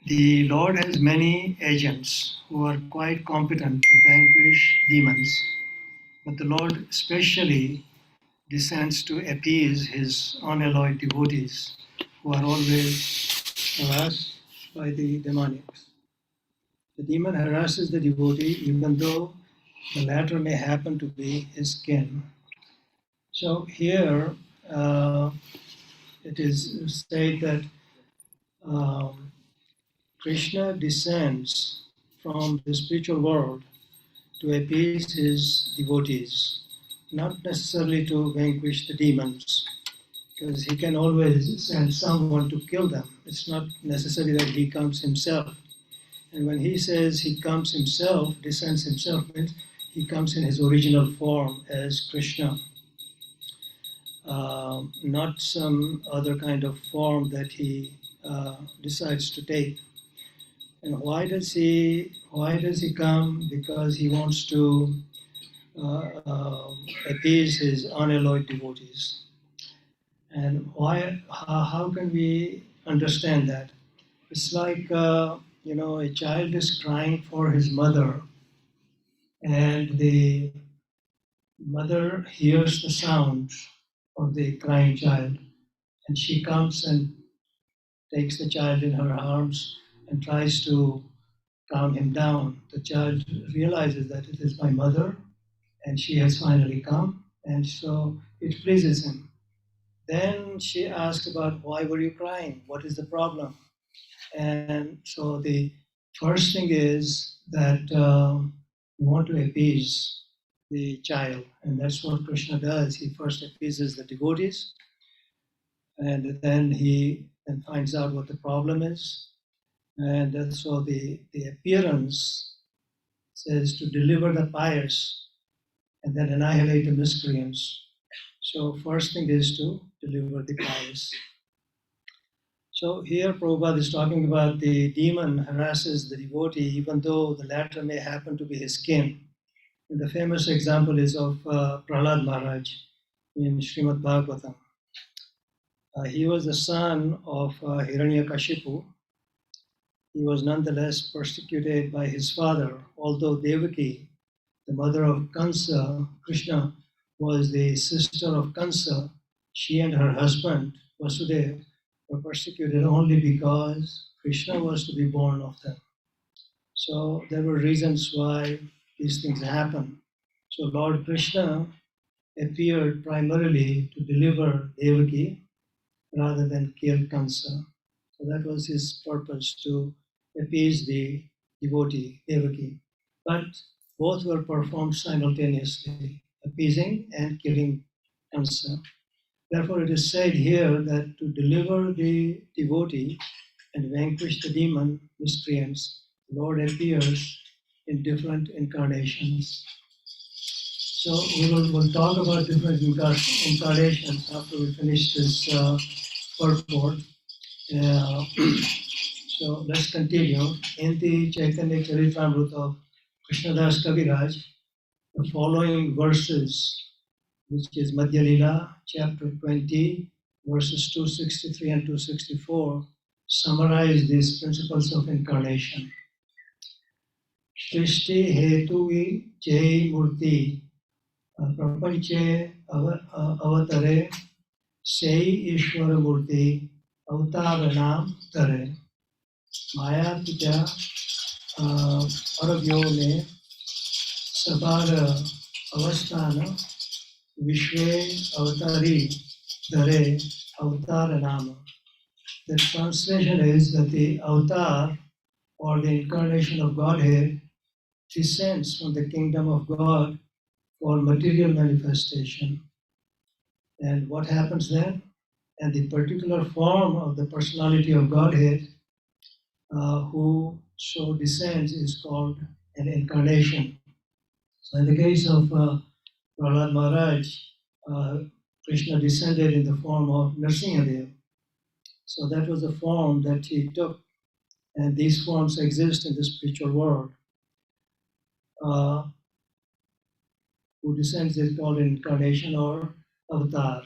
The Lord has many agents who are quite competent to vanquish demons, but the Lord especially descends to appease his unalloyed devotees who are always harassed by the demoniacs. The demon harasses the devotee even though the latter may happen to be his kin. So here it is said that um, Krishna descends from the spiritual world to appease his devotees, not necessarily to vanquish the demons, because he can always send someone to kill them. It's not necessary that he comes himself. And when he says he comes himself, descends himself, means he comes in his original form as Krishna, not some other kind of form that he decides to take. And why does he come? Because he wants to appease his unalloyed devotees. And why? How can we understand that? It's like a child is crying for his mother, and the mother hears the sound of the crying child, and she comes and takes the child in her arms and tries to calm him down. The child realizes that it is my mother, and she has finally come, and so it pleases him. Then she asks about why were you crying? What is the problem? And so the first thing is that you want to appease the child, and that's what Krishna does. He first appeases the devotees, and then he then finds out what the problem is. And so the appearance says to deliver the pious and then annihilate the miscreants. So first thing is to deliver the pious. So here Prabhupada is talking about the demon harasses the devotee even though the latter may happen to be his kin. And the famous example is of Prahlad Maharaj in Srimad Bhagavatam. He was the son of Hiranyakashipu. He was nonetheless persecuted by his father, although Devaki, the mother of Kansa, Krishna, was the sister of Kansa. She and her husband, Vasudeva, were persecuted only because Krishna was to be born of them. So there were reasons why these things happen. So Lord Krishna appeared primarily to deliver Devaki rather than kill Kansa. So that was his purpose, to appease the devotee, Devaki. But both were performed simultaneously, appeasing and killing Kansa. Therefore, it is said here that to deliver the devotee and vanquish the demon miscreants, the Lord appears in different incarnations. So we'll talk about different incarnations after we finish this purport. So let's continue. In the Caitanya Charitamrita of Krishnadas Kaviraj, the following verses, which is Madhya Lila, chapter 20, verses 263 and 264, summarize these principles of incarnation. Shrishti Hetui Jai Murti Prapanche Avatare Sei Ishvara Murti Avtaranam Tare Maya Pita Paravyo Ne Sabara Avasthana Vishwe Avatari Dare Avtaranama. The translation is that the avatar, or the incarnation of Godhead, descends from the kingdom of God for material manifestation. And what happens then? And the particular form of the personality of Godhead who so descends is called an incarnation. So in the case of Prahlad Maharaj, Krishna descended in the form of Nrsimhadev. So that was the form that he took, and these forms exist in the spiritual world. Who descends is called incarnation or avatar.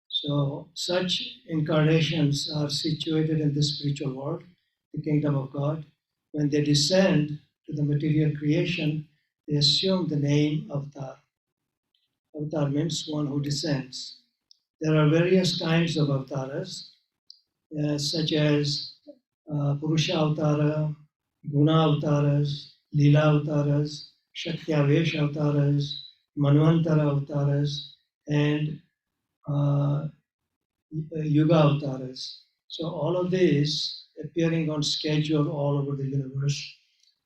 So such incarnations are situated in the spiritual world. the kingdom of God. When they descend to the material creation, they assume the name Avatar. Avatar means one who descends. There are various kinds of avatars, such as Purusha Avatara, Guna Avataras, Lila Avataras, Shaktyavesh Avataras, Manvantara Avataras, and uh, Yuga Avataras. So all of these appearing on schedule all over the universe.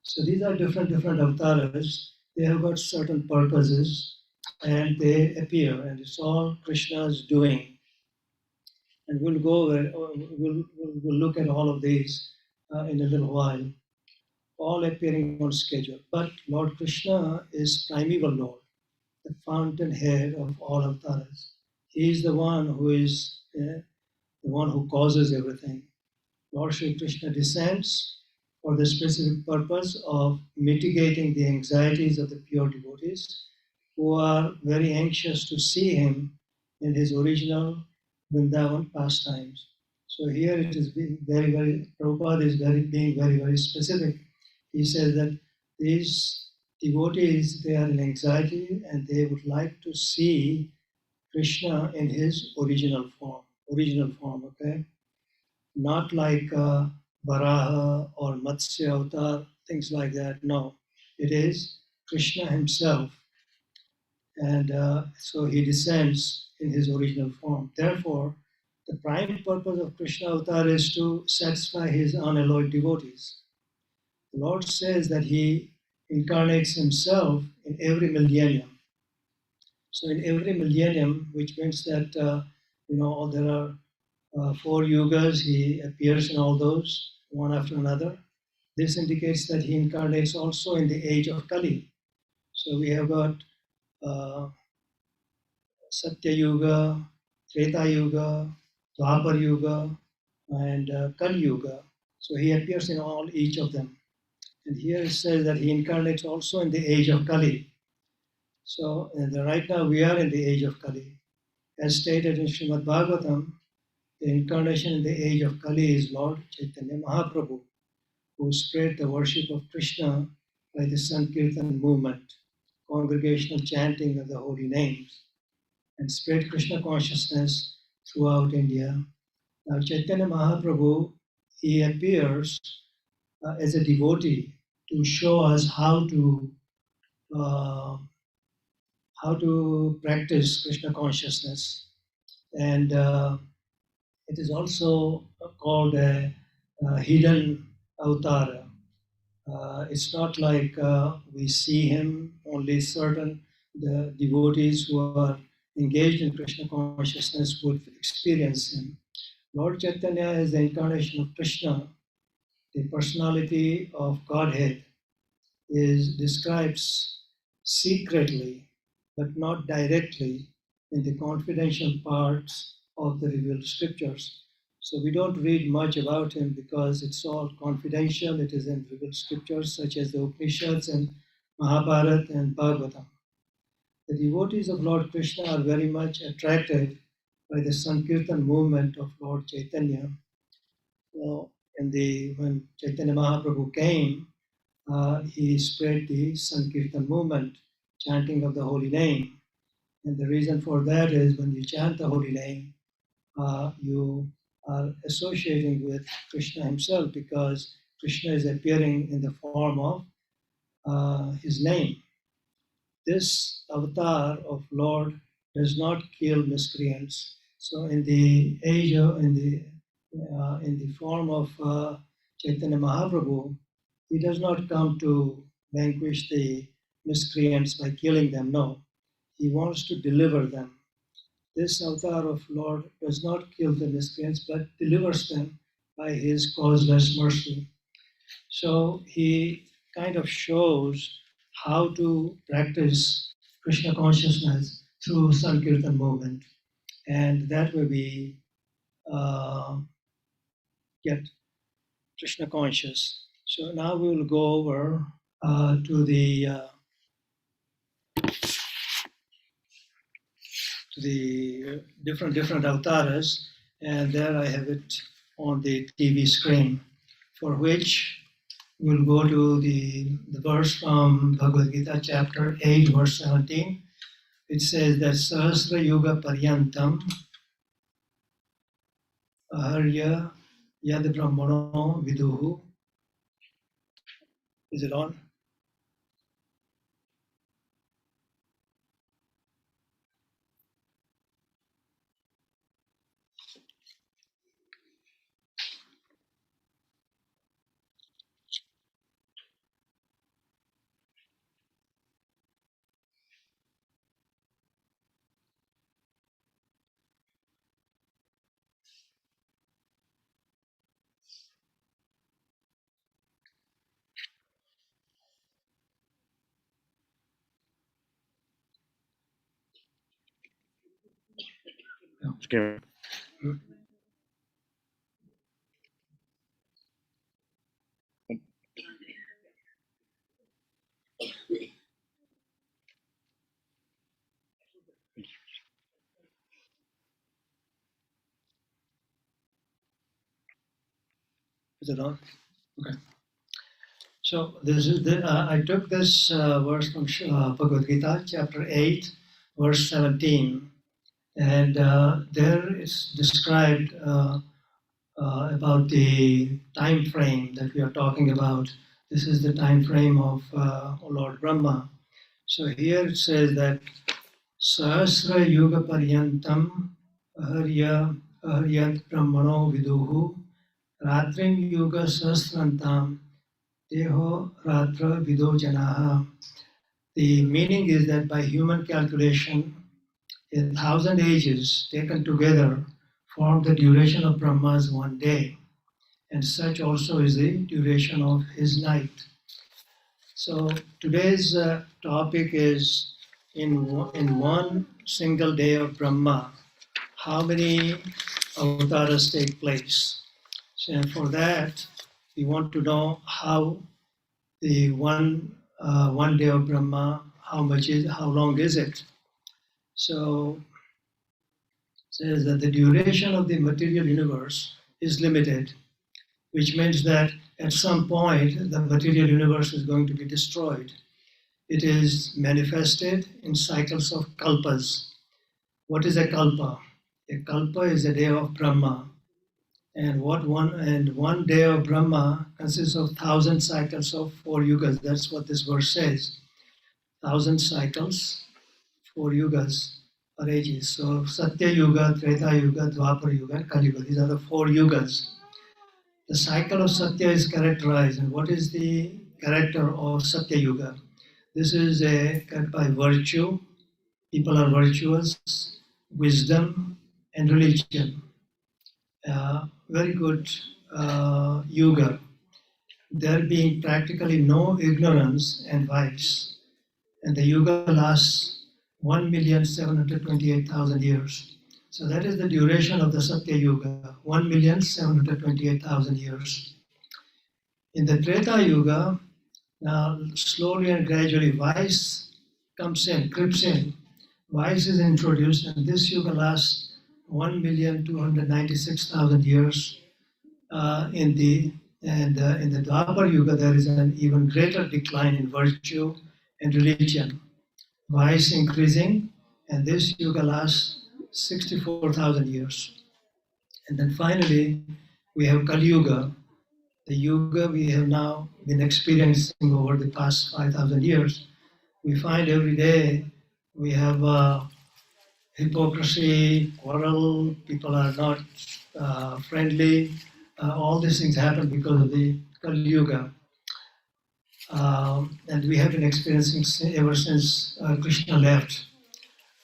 So these are different avatars. They have got certain purposes and they appear, and it's all Krishna's doing. And we'll go over, we'll look at all of these in a little while, all appearing on schedule. But Lord Krishna is primeval Lord, the fountainhead of all avatars. He is the one who is the one who causes everything. Lord Sri Krishna descends for the specific purpose of mitigating the anxieties of the pure devotees who are very anxious to see him in his original Vrindavan pastimes. So here it is being very, Prabhupada is being very specific. He says that these devotees, they are in anxiety and they would like to see Krishna in his original form, okay? Not like Varaha or Matsya Avatar, things like that. No, it is Krishna himself. And so he descends in his original form. Therefore, the prime purpose of Krishna Avatar is to satisfy his unalloyed devotees. The Lord says that he incarnates himself in every millennium. So in every millennium, which means that there are 4 yugas, he appears in all those, one after another. This indicates that he incarnates also in the age of Kali. So we have got uh, Satya Yuga, Treta Yuga, Dwapar Yuga, and Kalyuga. So he appears in each of them. And here it says that he incarnates also in the age of Kali. So right now we are in the age of Kali. As stated in Srimad Bhagavatam, the incarnation in the age of Kali is Lord Chaitanya Mahaprabhu, who spread the worship of Krishna by the Sankirtana movement, congregational chanting of the holy names, and spread Krishna consciousness throughout India. Now Chaitanya Mahaprabhu, he appears as a devotee to show us uh, how to practice Krishna consciousness. And it is also called a hidden avatar. It's not like we see him, only certain the devotees who are engaged in Krishna consciousness would experience him. Lord Chaitanya is the incarnation of Krishna, the personality of Godhead is described secretly but not directly in the confidential parts of the revealed scriptures. So we don't read much about him because it's all confidential. It is in revealed scriptures such as the Upanishads and Mahabharata and Bhagavatam. The devotees of Lord Krishna are very much attracted by the Sankirtan movement of Lord Chaitanya. So when Chaitanya Mahaprabhu came, he spread the Sankirtan movement, chanting of the holy name. And the reason for that is when you chant the holy name, you are associating with Krishna himself because Krishna is appearing in the form of his name. This avatar of Lord does not kill miscreants. So in the age of, in the form of Chaitanya Mahaprabhu, he does not come to vanquish the miscreants by killing them. No, he wants to deliver them. This avatar of Lord does not kill the miscreants, but delivers them by his causeless mercy. So he kind of shows how to practice Krishna consciousness through Sankirtan movement. And that way we get Krishna conscious. So now we will go over to the different avatars, and there I have it on the TV screen for which we'll go to the verse from Bhagavad Gita, chapter 8, verse 17. It says that Sahasra Yuga Paryantam Aharya Yad Brahmano Viduhu. Is it on? Scared. Is it on? Okay. So this is I took this verse from Bhagavad Gita, chapter 8, verse 17, and there is described about the time frame that we are talking about. This is the time frame of Lord Brahma. So here it says that Sahasra Yuga Paryantam Aharyat Brahmano Viduhu Ratrim Yuga Sahasrantam Deho Ratra Vido Janaha. The meaning is that by human calculation, 1,000 ages taken together form the duration of Brahma's one day, and such also is the duration of his night. So today's topic is in one single day of Brahma, how many avatars take place. So and for that, we want to know how the one day of Brahma, how long is it? So it says that the duration of the material universe is limited, which means that at some point the material universe is going to be destroyed. It is manifested in cycles of kalpas. What is a kalpa? A kalpa is a day of Brahma. And one day of Brahma consists of 1,000 cycles of 4 yugas. That's what this verse says. 1,000 cycles, 4 yugas or ages. So Satya Yuga, Treta Yuga, Dwapara Yuga, and Kalyuga. These are the 4 yugas. The cycle of Satya is characterized. And what is the character of Satya Yuga? This is by virtue. People are virtuous, wisdom, and religion. Very good yuga. There being practically no ignorance and vice. And the yuga lasts 1,728,000 years. So that is the duration of the Satya Yuga, 1,728,000 years. In the Treta Yuga, now slowly and gradually vice comes in, creeps in. Vice is introduced, and this yuga lasts 1,296,000 years. In the Dwapar Yuga, there is an even greater decline in virtue and religion. Vice increasing, and this yuga lasts 64,000 years. And then finally, we have Kalyuga, the yuga we have now been experiencing over the past 5,000 years. We find every day we have hypocrisy, quarrel, people are not friendly. All these things happen because of the Kalyuga. And we have been experiencing ever since Krishna left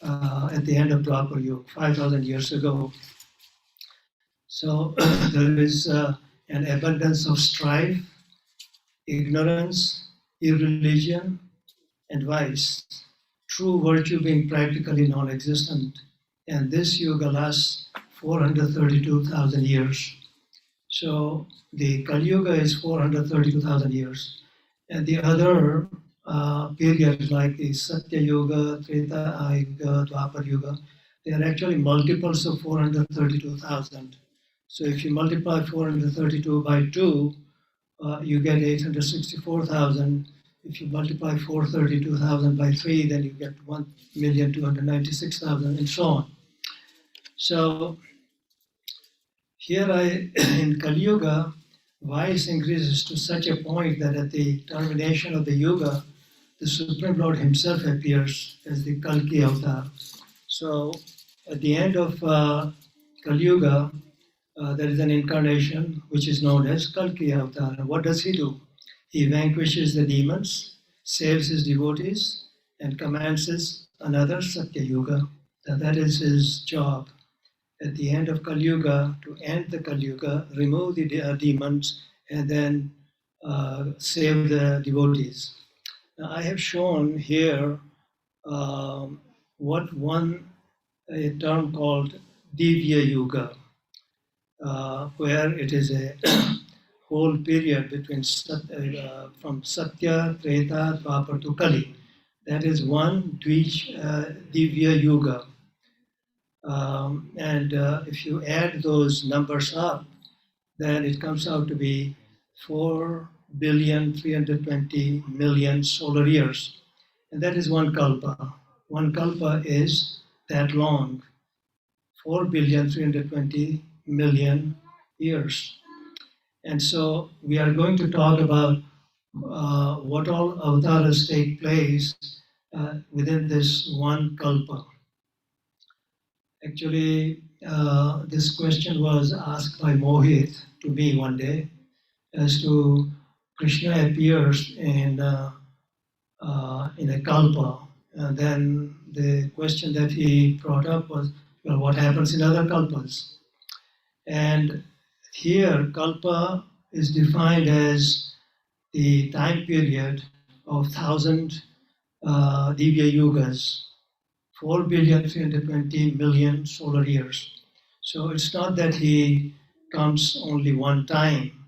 at the end of Dwapar Yuga, 5,000 years ago. So there is an abundance of strife, ignorance, irreligion, and vice. True virtue being practically non-existent. And this yuga lasts 432,000 years. So the Kalyuga is 432,000 years. And the other periods like the Satya Yuga, Treta Yuga, Dwapar Yuga, they are actually multiples of 432,000. So if you multiply 432 by 2, you get 864,000. If you multiply 432,000 by 3, then you get 1,296,000, and so on. So here in Kalyuga, vice increases to such a point that at the termination of the Yuga, the Supreme Lord himself appears as the Kalki avatar. So at the end of Kalyuga, there is an incarnation which is known as Kalki avatar. And what does he do? He vanquishes the demons, saves his devotees, and commences another Satya Yuga. Now that is his job. At the end of Kalyuga, to end the Kalyuga, remove the demons, and then save the devotees. Now I have shown here what a term called Divya Yuga, where it is a whole period between from Satya, Treta, Dwapar to Kali. That is one Divya Yuga. If you add those numbers up, then it comes out to be 4,320,000,000 solar years. And that is one kalpa. One kalpa is that long, 4,320,000,000 years. And so we are going to talk about what all avatars take place within this one kalpa. Actually, this question was asked by Mohit to me one day as to Krishna appears in a kalpa. And then the question that he brought up was, well, what happens in other kalpas? And here, kalpa is defined as the time period of 1,000 Divya Yugas, 4,320,000,000 solar years. So it's not that he comes only one time.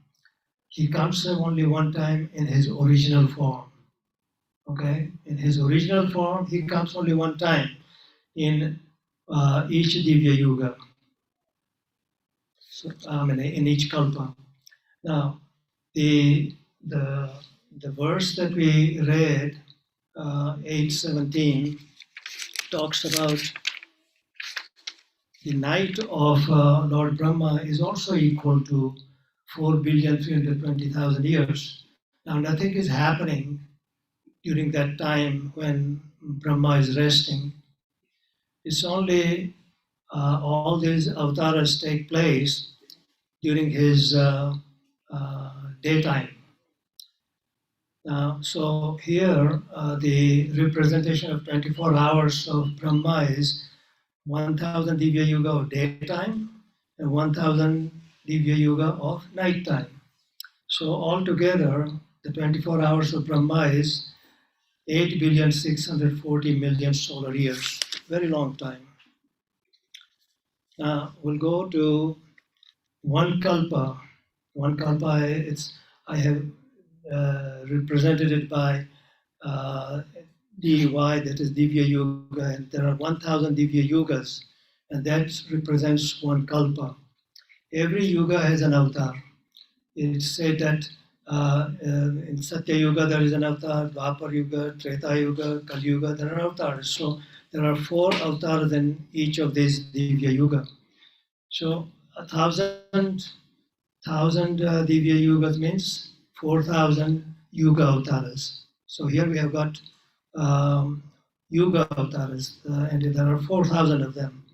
He comes only one time in his original form. Okay? In his original form, he comes only one time in each Divya Yuga. So, in each kalpa. Now, the verse that we read, 8:17, talks about the night of Lord Brahma is also equal to 4,320,000 years. Now, nothing is happening during that time when Brahma is resting. It's only all these avatars take place during his daytime. So here, the representation of 24 hours of Brahma is 1,000 Divya Yuga of daytime and 1,000 Divya Yuga of nighttime. So altogether, the 24 hours of Brahma is 8,640,000,000 solar years. Very long time. Now we'll go to one kalpa. One kalpa, I have represented it by DY, that is Divya Yuga, and there are 1,000 Divya Yugas, and that represents one kalpa. Every yuga has an avatar. It's said that in Satya Yuga there is an avatar, Dwapar Yuga, Treta Yuga, Kalyuga, there are avatars. So there are 4 avatars in each of these Divya Yuga. So 1,000 Divya Yugas means 4,000 Yuga avatars. So here we have got Yuga avatars, and there are 4,000 of them.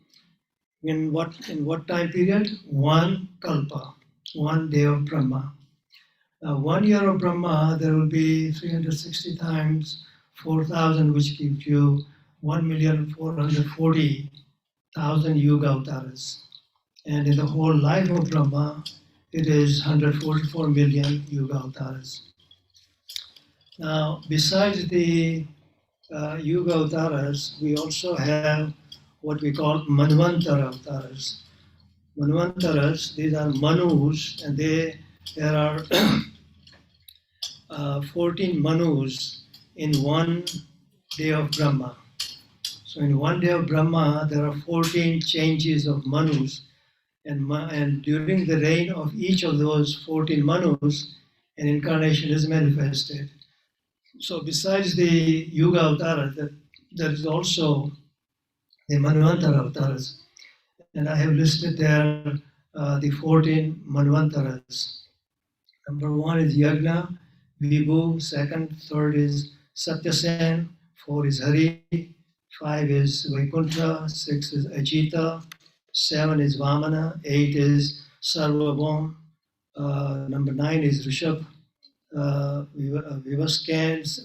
In what time period? One kalpa, 1 day of Brahma. Now 1 year of Brahma, there will be 360 times 4,000, which gives you 1,440,000 Yuga avatars. And in the whole life of Brahma, it is 144 million Yuga avatars. Now, besides the Yuga avatars, we also have what we call Manvantara avatars. Manvantaras, these are Manus, and there are 14 Manus in 1 day of Brahma. So in 1 day of Brahma, there are 14 changes of Manus, and during the reign of each of those 14 Manus, and incarnation is manifested. So besides the Yuga avatara, there is also the Manvantara avatars. And I have listed there the 14 Manvantaras. Number one is Yagna, Vibhu, second, third is Satyasen, four is Hari, five is Vaikuntha, six is Ajita, seven is Vamana, eight is Sarvabhaum, number nine is Rishabh,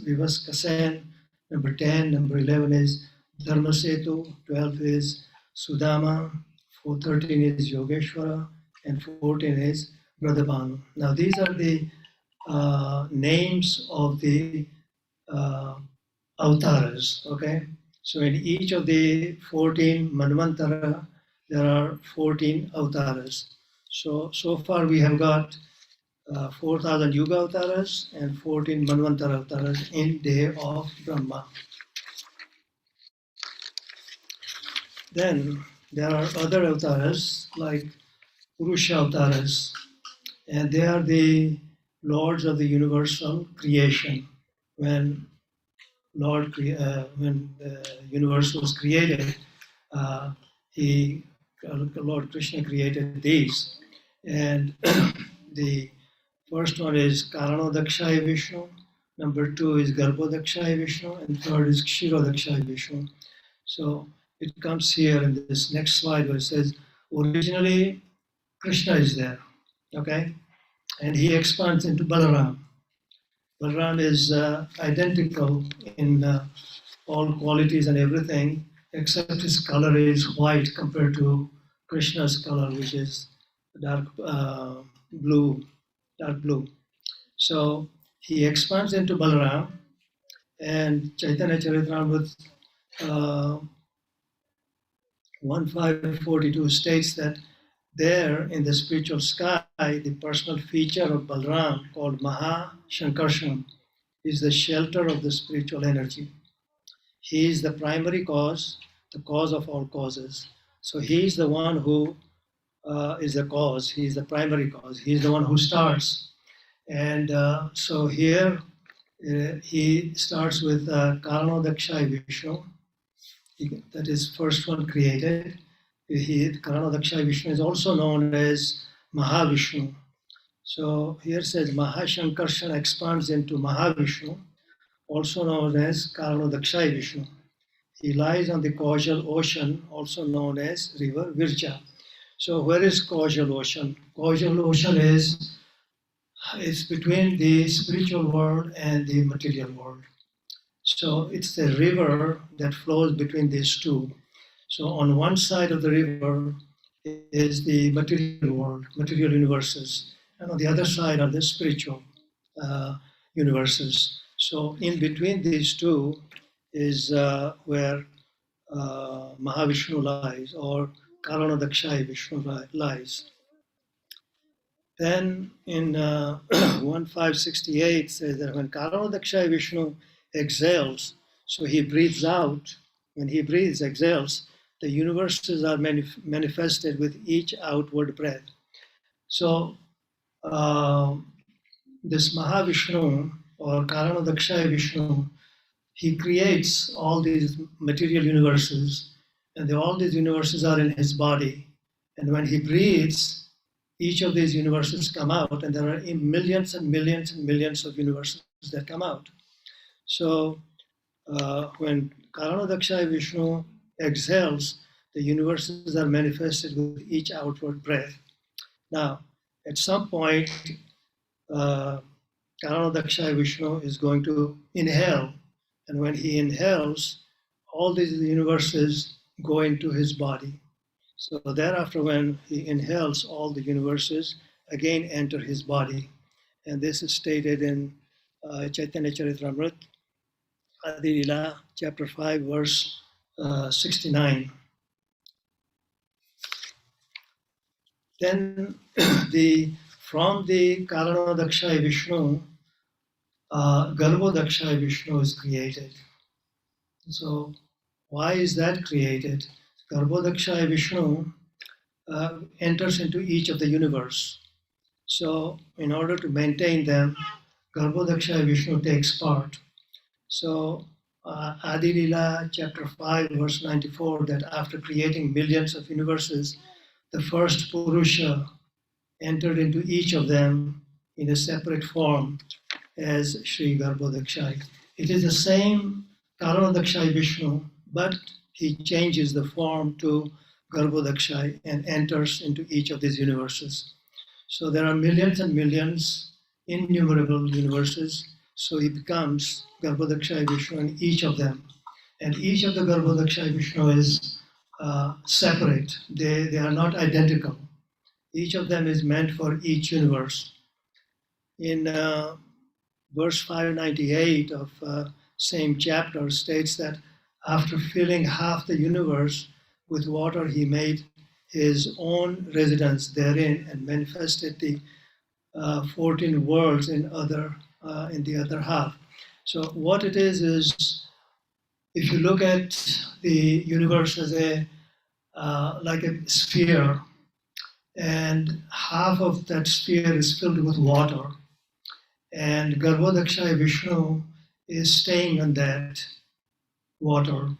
Vivaskasen, number 10, number 11 is Dharmasetu, 12 is Sudama, 13 is Yogeshwara, and 14 is Bradhabanu. Now these are the names of the uh, avatars, okay? So in each of the 14 Manvantara, there are 14 avatars. So far we have got 4,000 Yuga avatars and 14 Manvantara avatars in Day of Brahma. Then there are other avatars like Purusha avatars, and they are the lords of the universal creation. When when the universe was created, uh, Lord Krishna created these, and the first one is Karanodakshaya Vishnu, number two is Garbhodakshaya Vishnu, and third is Kshirodakshaya Vishnu. So it comes here in this next slide where it says, originally Krishna is there, okay? And he expands into Balaram. Balaram is identical in all qualities and everything, except his color is white compared to Krishna's color, which is dark blue, dark blue. So he expands into Balaram, and Chaitanya Charitamrita 1542 states that there in the spiritual sky, the personal feature of Balaram called Maha Shankarshan is the shelter of the spiritual energy. He is the primary cause, the cause of all causes. So he is the one who is the cause. He is the primary cause. He is the one who starts. And so here he starts with Karanodakshaya Vishnu. That is first one created. Karanodakshaya Vishnu is also known as Mahavishnu. So here says Mahashankarshan expands into Mahavishnu, also known as Karanodakshaya Vishnu. He lies on the Causal Ocean, also known as River Vircha. So where is Causal Ocean? Causal Ocean is between the spiritual world and the material world. So it's the river that flows between these two. So on one side of the river is the material world, material universes, and on the other side are the spiritual universes. So in between these two is where Mahavishnu lies, or Karanodakshaya Vishnu lies. Then in 1568 says that when Karanodakshaya Vishnu exhales, so he breathes out, when he breathes, exhales, the universes are manifested with each outward breath. So this Mahavishnu or Karanodakshaya Vishnu, he creates all these material universes, and all these universes are in his body. And when he breathes, each of these universes come out, and there are millions and millions and millions of universes that come out. So when Karanodakshaya Vishnu exhales, the universes are manifested with each outward breath. Now, at some point, Karanodakshaya Vishnu is going to inhale, and when he inhales, all these universes go into his body. So thereafter, when he inhales, all the universes again enter his body. And this is stated in Chaitanya Charitamrita, Adi Lila, chapter 5, verse 69. Then from the Karanodakshaya Vishnu, Garbhodakshaya Vishnu is created. So why is that created? Garbhodakshaya Vishnu enters into each of the universe. So in order to maintain them, Garbhodakshaya Vishnu takes part. So Adi Lila chapter 5 verse 94, that after creating millions of universes, the first Purusha entered into each of them in a separate form as Sri Garbhodakshaya. It is the same Karanodakshaya Vishnu, but he changes the form to Garbhodakshaya and enters into each of these universes. So there are millions and millions, innumerable universes. So he becomes Garbhodakshaya Vishnu in each of them. And each of the Garbhodakshaya Vishnu is separate. They are not identical. Each of them is meant for each universe. In verse 598 of same chapter states that after filling half the universe with water, he made his own residence therein and manifested the 14 worlds in the other half. So what it is if you look at the universe as a like a sphere, and half of that sphere is filled with water, and Garbhodakshaya Vishnu is staying on that water,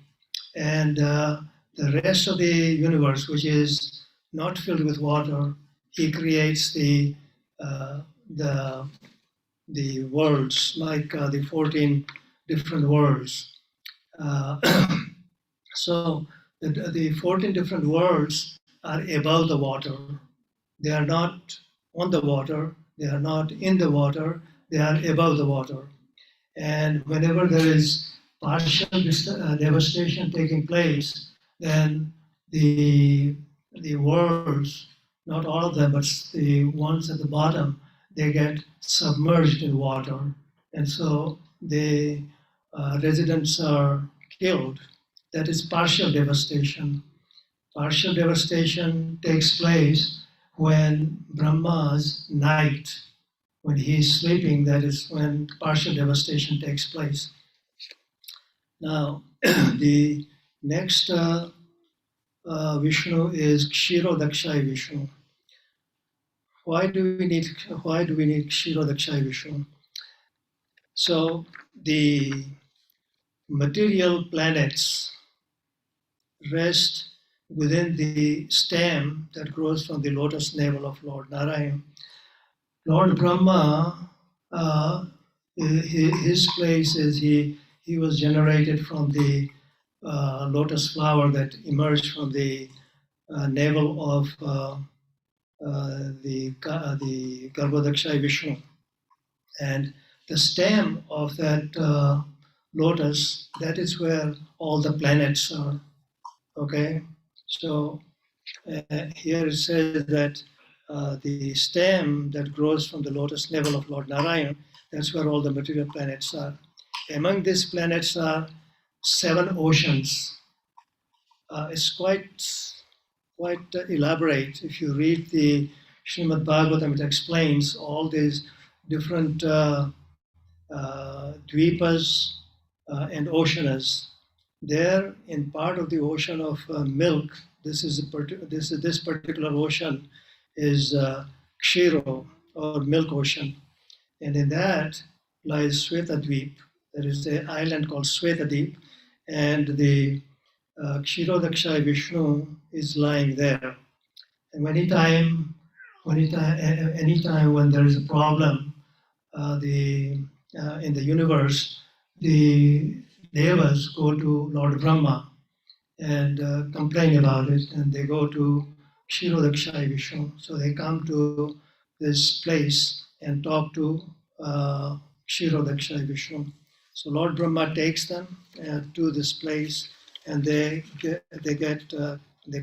and the rest of the universe, which is not filled with water, he creates uh, the the worlds, like the 14 different worlds. Uh, so the 14 different worlds are above the water. They are not on the water, they are not in the water, they are above the water. And whenever there is partial devastation taking place, then the worlds, not all of them, but the ones at the bottom, they get submerged in water, and so the residents are killed. That is partial devastation. Partial devastation takes place when Brahma's night, when he is sleeping, that is when partial devastation takes place. Now, the next Vishnu is Kshirodakshaya Vishnu. Why do we need Kshirodakshaya Vishnu? So the material planets rest within the stem that grows from the lotus navel of Lord Narayan. Lord Brahma, his place is he was generated from the lotus flower that emerged from the navel of the Garbhodakshaya Vishnu. And the stem of that lotus, that is where all the planets are. Okay? So here it says that the stem that grows from the lotus navel of Lord Narayan, that's where all the material planets are. Among these planets are 7 oceans. It's quite elaborate. If you read the Srimad Bhagavatam, it explains all these different dvipas and oceanas. There, in part of the ocean of milk, this particular ocean is Kshiro, or milk ocean, and in that lies Svetadvip. There is an island called Svetadvip, and the Kshirodakshaya Vishnu is lying there. And anytime when there is a problem in the universe, the devas go to Lord Brahma and complain about it, and they go to Kshirodakshaya Vishnu. So they come to this place and talk to Kshirodakshaya Vishnu. So Lord Brahma takes them to this place, and they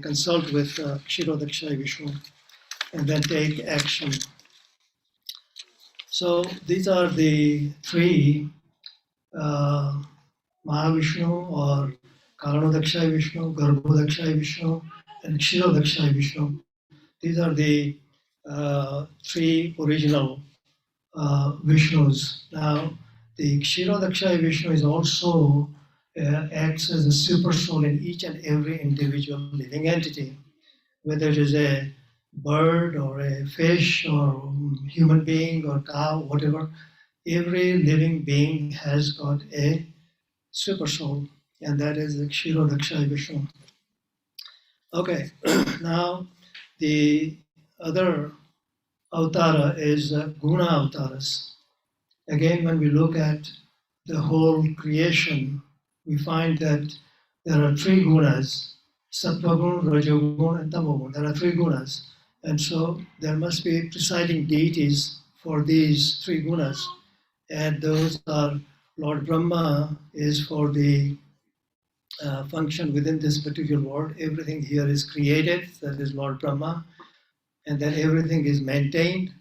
consult with Kshirodakshaya Vishnu, and then take action. So these are the 3 Mahavishnu, or Karanodakshaya Vishnu, Garbhodakshaya Vishnu, and Kshirodakshaya Vishnu. These are the 3 original Vishnus. Now, the Kshirodakshaya Vishnu is also acts as a super soul in each and every individual living entity, whether it is a bird or a fish or human being or cow, whatever, every living being has got a super soul, and that is the Kshirodakshay Vishnu. Okay, now the other avatara is guna avataras. Again, when we look at the whole creation, we find that there are three gunas: sattvagun, rajogun, and tamogun. There are three gunas. And so there must be presiding deities for these three gunas. And those are Lord Brahma is for the function within this particular world. Everything here is created, that is Lord Brahma. And then everything is maintained,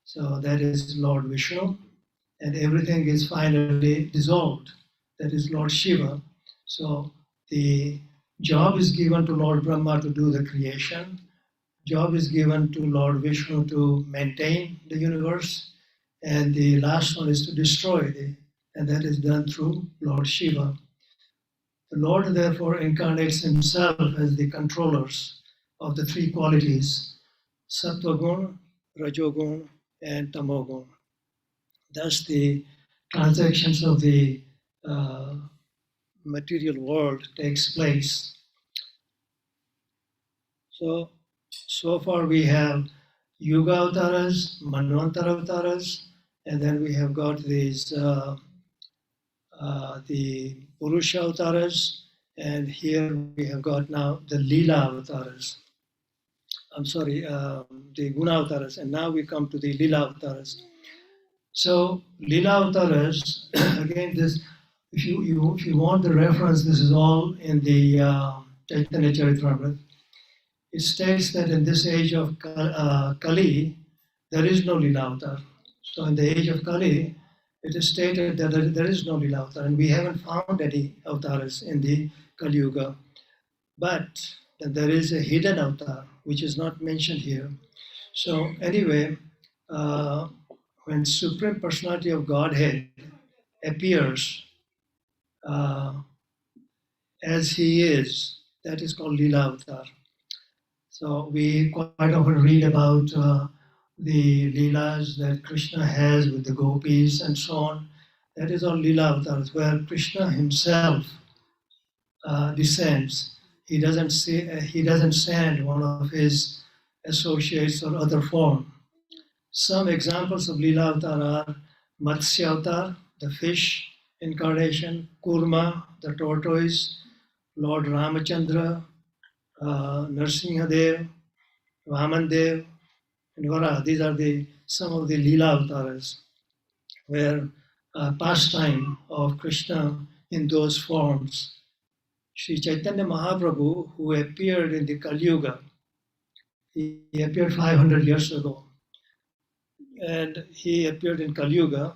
so that is Lord Vishnu. And everything is finally dissolved, that is Lord Shiva. So the job is given to Lord Brahma to do the creation, job is given to Lord Vishnu to maintain the universe, and the last one is to destroy and that is done through Lord Shiva. The Lord therefore incarnates himself as the controllers of the three qualities, Sattvagun, Rajogun, and Tamogun. Thus the transactions of the material world takes place. So far we have Yuga Avataras, Manvantara Avataras, and then we have got these the Purusha Avataras, and here we have got now the Lila Avataras. The Guna Avataras, and now we come to the Lila Avataras. So Lila Avataras, again, this if you want the reference, this is all in the Caitanya Charitamrita. It states that in this age of Kali, there is no Lila Avatar. So in the age of Kali, it is stated that there is no Lila Avatar, and we haven't found any avatars in the Kalyuga. But there is a hidden avatar, which is not mentioned here. So anyway, when Supreme Personality of Godhead appears as he is, that is called Lila Avatar. So we quite often read about the Leelas that Krishna has with the gopis and so on. That is all Lila Avatars, where Krishna himself descends. He doesn't send one of his associates or other form. Some examples of Lila Avatar are Matsya Avatar, the fish incarnation, Kurma, the tortoise, Lord Ramachandra, Narsimhadev, Vamandev, and Vara. These are some of the Leela avatars, where pastime of Krishna in those forms. Sri Chaitanya Mahaprabhu, who appeared in the Kalyuga, he appeared 500 years ago, and he appeared in Kalyuga,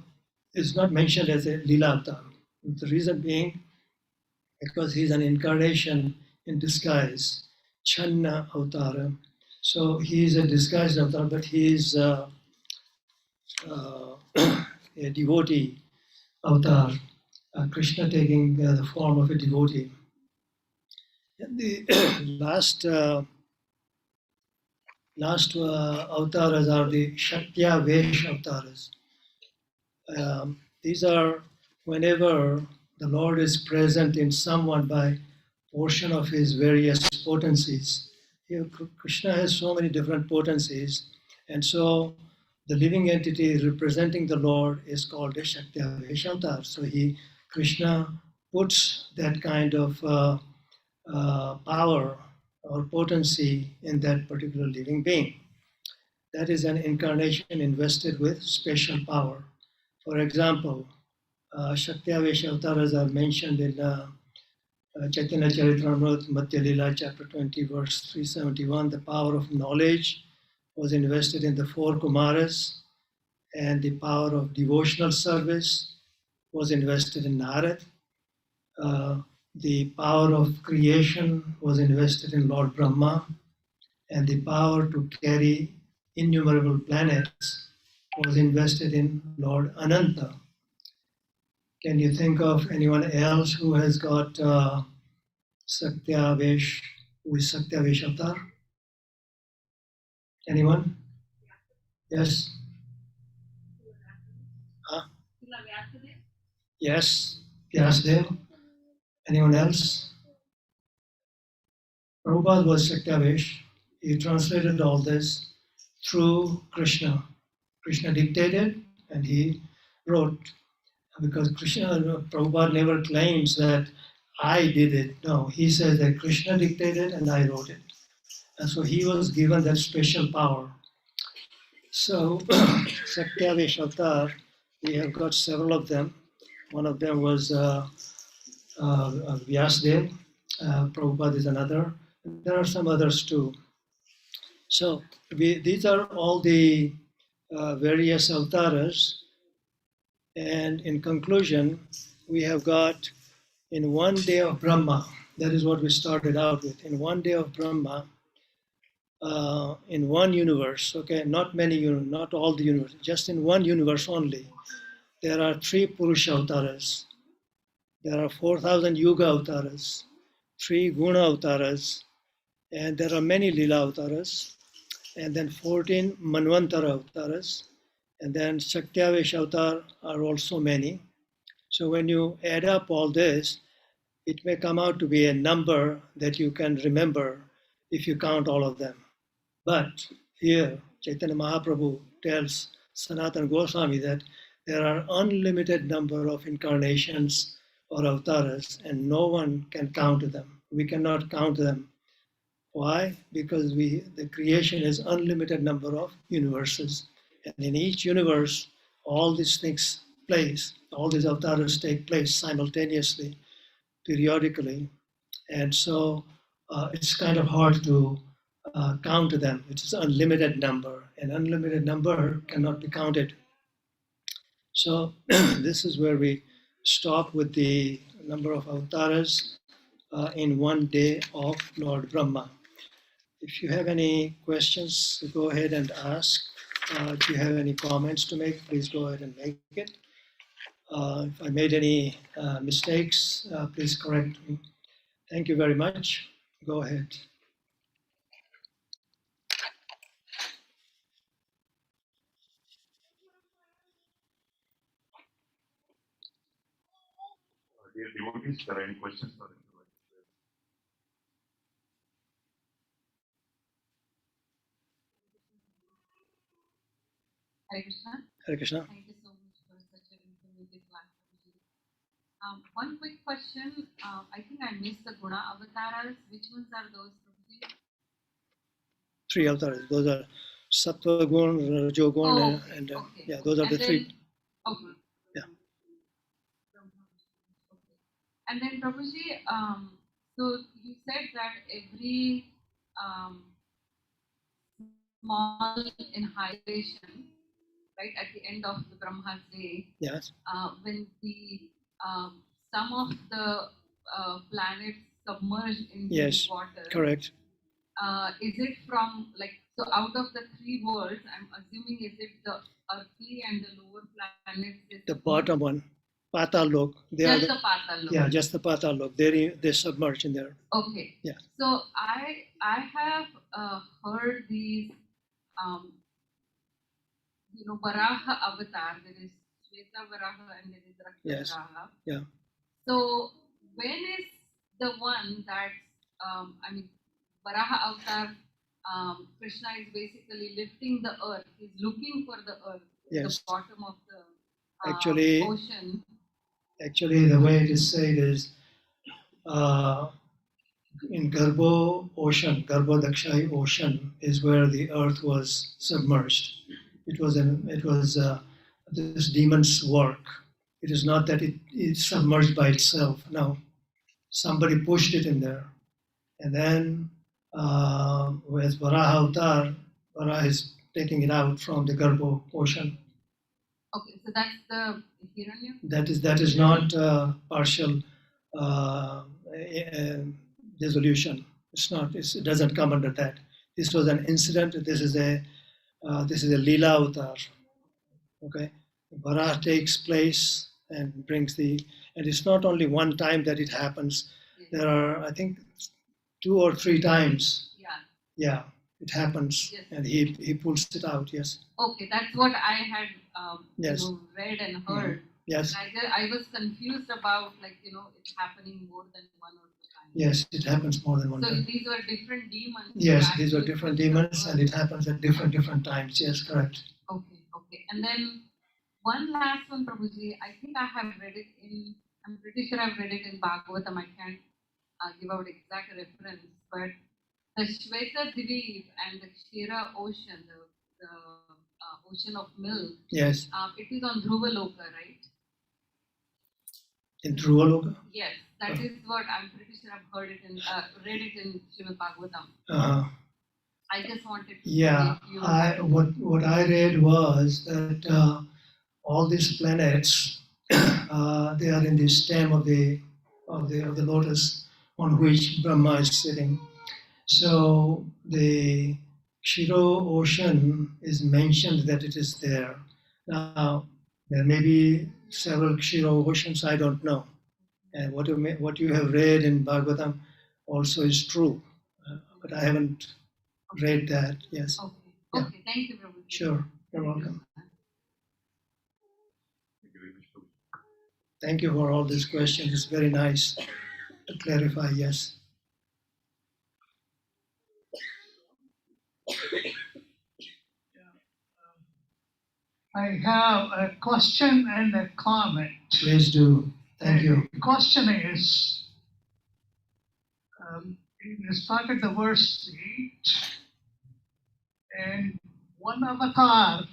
is not mentioned as a Leela avatar. The reason being because he's an incarnation in disguise, Channa Avatara. So he is a disguised avatar, but he is a devotee avatar, Krishna taking the form of a devotee. And the last avatars are the Shaktya Vesh avatars. These are whenever the Lord is present in someone by portion of his various potencies. Here, Krishna has so many different potencies, and so the living entity representing the Lord is called a Shaktya Vesh avatar. So Krishna puts that kind of power or potency in that particular living being. That is an incarnation invested with special power. For example, Shaktya Vesh avatars are mentioned in Chaitanya Charitamrita, Madhya Lila, chapter 20, verse 371. The power of knowledge was invested in the four Kumaras, and the power of devotional service was invested in Narad. The power of creation was invested in Lord Brahma, and the power to carry innumerable planets was invested in Lord Ananta. Can you think of anyone else who has got Satya Vesh, who is Satya Vesh avatar? Anyone? Yes? Huh? Yes? Vyasdev? Anyone else? Prabhupada was Sakyavesh. He translated all this through Krishna. Krishna dictated and he wrote. Because Prabhupada never claims that I did it. No, he says that Krishna dictated and I wrote it. And so he was given that special power. So, Sakyavesh Avatar, we have got several of them. One of them was Vyasdev. Prabhupada is another. There are some others too. So, these are all the various avatars. And in conclusion, we have got in one day of Brahma, that is what we started out with. In one day of Brahma, in one universe, okay, not many, not all the universe, just in one universe only, there are 3 Purusha avatars. There are 4,000 Yuga avatars, 3 Guna avatars, and there are many Lila avatars, and then 14 Manvantara avatars, and then Sakyavesh avatar are also many. So when you add up all this, it may come out to be a number that you can remember if you count all of them. But here, Chaitanya Mahaprabhu tells Sanatana Goswami that there are unlimited number of incarnations or avatars, and no one can count them. We cannot count them. Why? Because the creation is unlimited number of universes, and in each universe, all these things place. All these avatars take place simultaneously, periodically, and so it's kind of hard to count them. It's an unlimited number. An unlimited number cannot be counted. So this is where we stop with the number of avatars in one day of Lord Brahma. If you have any questions, go ahead and ask. If you have any comments to make, please go ahead and make it. If I made any mistakes, please correct me. Thank you very much. Go ahead. Dear devotees, there are any questions for them? Hare Krishna. Hare Krishna. Thank you so much for such an informative class. One quick question. I think I missed the Guna avatars. Which ones are those? Prabhuji? 3 avatars. Those are Sattva Gun, Rajo Gun, Oh, and okay. yeah, those are And the 3. then- Okay. Yeah. Okay. And then Prabhuji, so you said that every small inhalation, right, at the end of the Brahma's day, Yes. when the some of the planets submerge in Yes. the water. Correct. Is it from like so out of the 3 worlds? I'm assuming is it the earthly and the lower planets? The bottom one, Patal Lok. They just are the Patal Lok. Yeah, just the Patal Lok. They submerge in there. Okay. Yeah. So I have heard these Varaha avatar. There is Shweta Varaha and there is Rakta Yes. Varaha. Yeah. So when is the one that Varaha avatar? Krishna is basically lifting the earth. He's looking for the earth, Yes. the bottom of the Actually- ocean. Actually, the way it is said is in Garbo Ocean, Garbo Dakshai Ocean is where the earth was submerged. It was this demon's work. It is not that it's submerged by itself. No, somebody pushed it in there, and then with Varaha Avatar, Varaha is taking it out from the Garbo Ocean. Okay, so that's the Hiranya. That is not partial dissolution. It's not. It doesn't come under that. This was an incident. This is a Lila avatar. Okay, Varaha takes place and brings and it's not only one time that it happens. Yes. There are, I think, 2 or 3 times. Yeah. Yeah, It happens, Yes. and he pulls it out. Yes. Okay, that's what I had Yes. read and heard. Yes. I was confused about it's happening more than one or two times. Yes, it happens more than one So time. these were different demons. Yes, these were different demons, and it happens at different times. Yes, correct. Okay. And then one last one, Prabhuji. I think I have read it in. I'm pretty sure I've read it in Bhagavatam. I can't give out exact reference, but the Shweta Dweep and the Kshira Ocean, the ocean of milk. Yes. It is on Dhruvaloka, right? In Dhruvaloka? Yes, that is what I'm pretty sure I've heard it in, read it in Srimad Bhagavatam. I just wanted to what I read was that all these planets they are in the stem of the lotus on which Brahma is sitting. So the Kshira Ocean is mentioned that it is there. Now there may be several Kshira Oceans, I don't know. And what you have read in Bhagavatam also is true, but I haven't read that. Yes. Okay. Thank you, Prabhu. Sure. You're welcome. Thank you very much, Prabhu. Thank you for all these questions. It's very nice to clarify. Yes. I have a question and a comment. Please do. Thank you. The question is, you started the verse 8, and one avatar,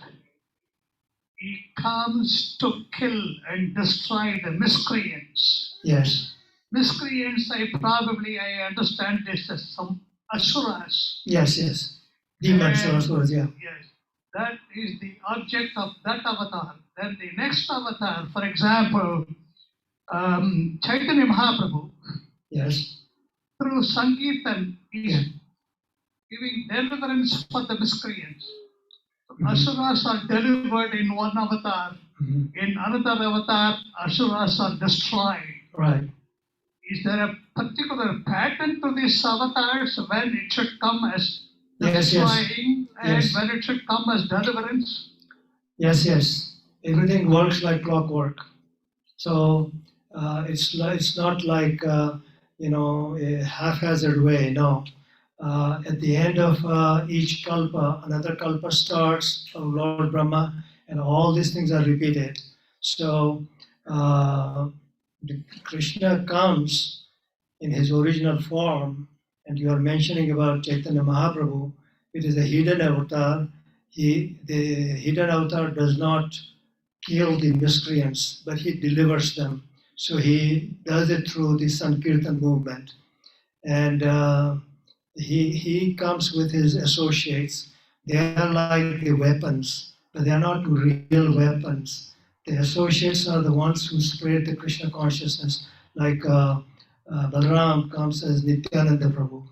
he comes to kill and destroy the miscreants. Yes. Miscreants, I understand this as some asuras. Yes. Demons or asuras, yeah. Yes. That is the object of that avatar. Then the next avatar, for example, Chaitanya Mahaprabhu, Yes. through Sankirtan, is giving deliverance for the miscreants. Asuras are delivered in one avatar. In another avatar, asuras are destroyed. Right. Is there a particular pattern to these avatars when it should come as destroying and when it should come as deliverance? Yes. Everything works like clockwork. So it's not like a haphazard way. No. At the end of each kalpa, another kalpa starts of Lord Brahma, and all these things are repeated. So Krishna comes in his original form, and you are mentioning about Chaitanya Mahaprabhu. It is a hidden avatar. The hidden avatar does not kill the miscreants, but he delivers them. So he does it through the Sankirtan movement. And he comes with his associates. They are like the weapons, but they are not real weapons. The associates are the ones who spread the Krishna consciousness, like Balaram comes as Nityananda Prabhu,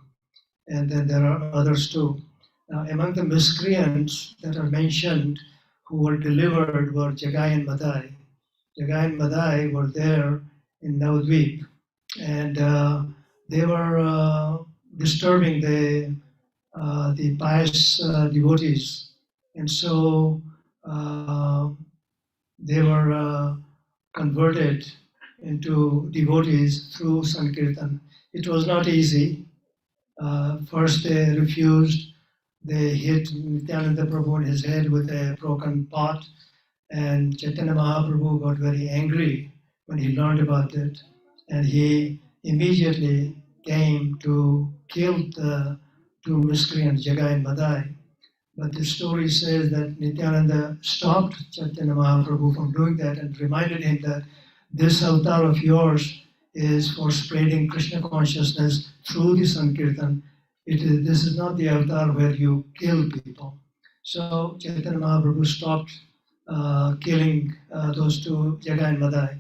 and then there are others too. Now, among the miscreants that are mentioned who were delivered were Jagai and Madai. Jagai and Madai were there in Navadvip, and they were disturbing the pious devotees, and so they were converted into devotees through Sankirtan. It was not easy. First they refused. They hit Nityananda Prabhu in his head with a broken pot, and Chaitanya Mahaprabhu got very angry when he learned about it, and he immediately came to kill the two miscreants, Jagai and Madai. But the story says that Nityananda stopped Chaitanya Mahaprabhu from doing that and reminded him that this avatar of yours is for spreading Krishna consciousness through the Sankirtan. This is not the avatar where you kill people. So Chaitanya Mahaprabhu stopped killing those two, Jagai and Madai.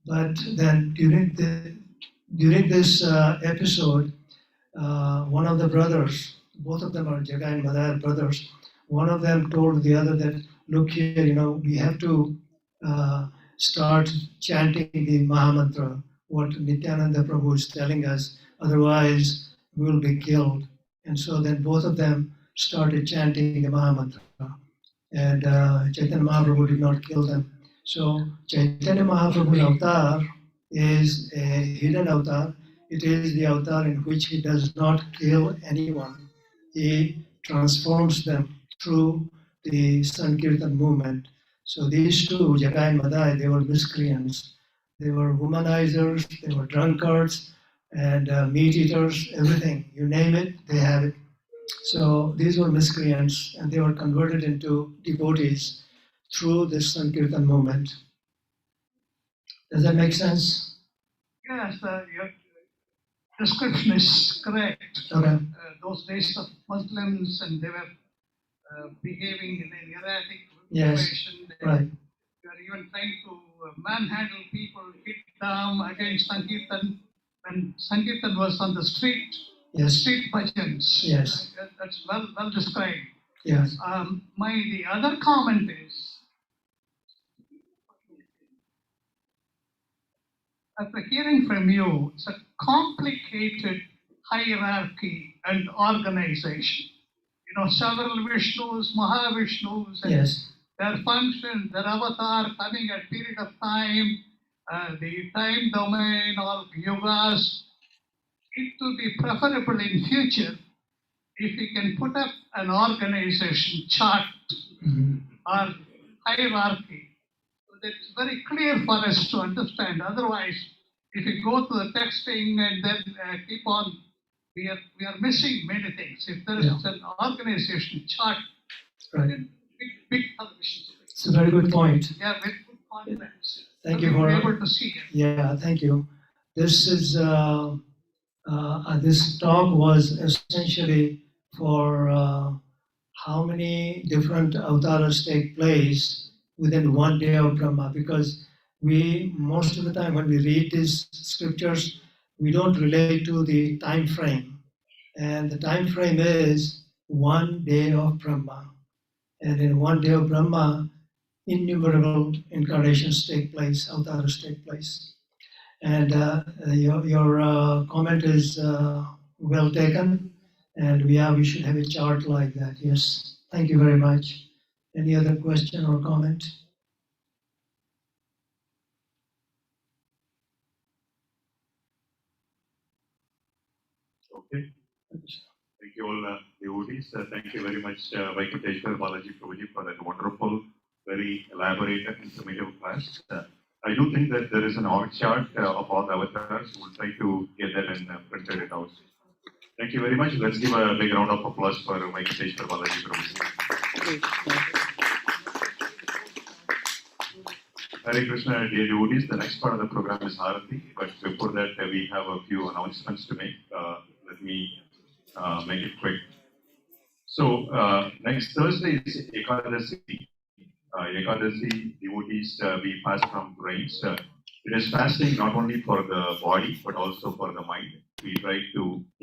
But then during this episode, one of the brothers, both of them are Jagai and Madai brothers, one of them told the other that, look here, we have to start chanting the Mahamantra, what Nityananda Prabhu is telling us, otherwise we will be killed. And so then both of them started chanting the Mahamantra. And Chaitanya Mahaprabhu did not kill them. So Chaitanya Mahaprabhu's avatar is a hidden avatar. It is the avatar in which he does not kill anyone. He transforms them through the Sankirtan movement. So these two, Jagai and Madai, they were miscreants. They were womanizers, they were drunkards, and meat eaters, everything. You name it, they have it. So these were miscreants, and they were converted into devotees through this Sankirtan movement. Does that make sense? Yes, your description is correct. Okay. Those days of Muslims, and they were behaving in an erratic Yes, situation. They right. were even trying to manhandle people, hit them against Sankirtan. When Sankirtan was on the street, Yes, street bhajans. yes, That's well described. yes. The other comment is, after hearing from you, it's a complicated hierarchy and organization. You know, several Vishnus, Mahavishnus, and Yes, their function, their avatar coming at period of time, the time domain or yugas. It will be preferable in future if we can put up an organization chart mhm, or hierarchy. So that it's very clear for us to understand. Otherwise, if we go to the texting and then keep on, we are missing many things. If there is Yeah. an organization chart, right. then big television screen. It's a very good point. Yeah, with good confidence. Thank So you we'll be for. able to see it. Yeah, thank you. This is this talk was essentially for how many different avatars take place within one day of Brahma, because we most of the time when we read these scriptures, we don't relate to the time frame, and the time frame is one day of Brahma, and in one day of Brahma, innumerable incarnations take place, avatars take place. And your comment is well taken, and we should have a chart like that. Yes, thank you very much. Any other question or comment? Okay. Thank you all, devotees. Thank you very much, Vaikateshwar Balaji Prabhuji, for that wonderful, very elaborate and informative class. I do think that there is an org chart of all the avatars. We'll try to get that and printed it out. Thank you very much. Let's give a big round of applause for Vaikateshwar Balaji Prabhuji. Hare Krishna, dear devotees. The next part of the program is Harati, but before that, we have a few announcements to make. Let me make it quick. So, next Thursday is Ekadasi. Ekadasi, devotees, we fast from grains. It is fasting not only for the body, but also for the mind. We try to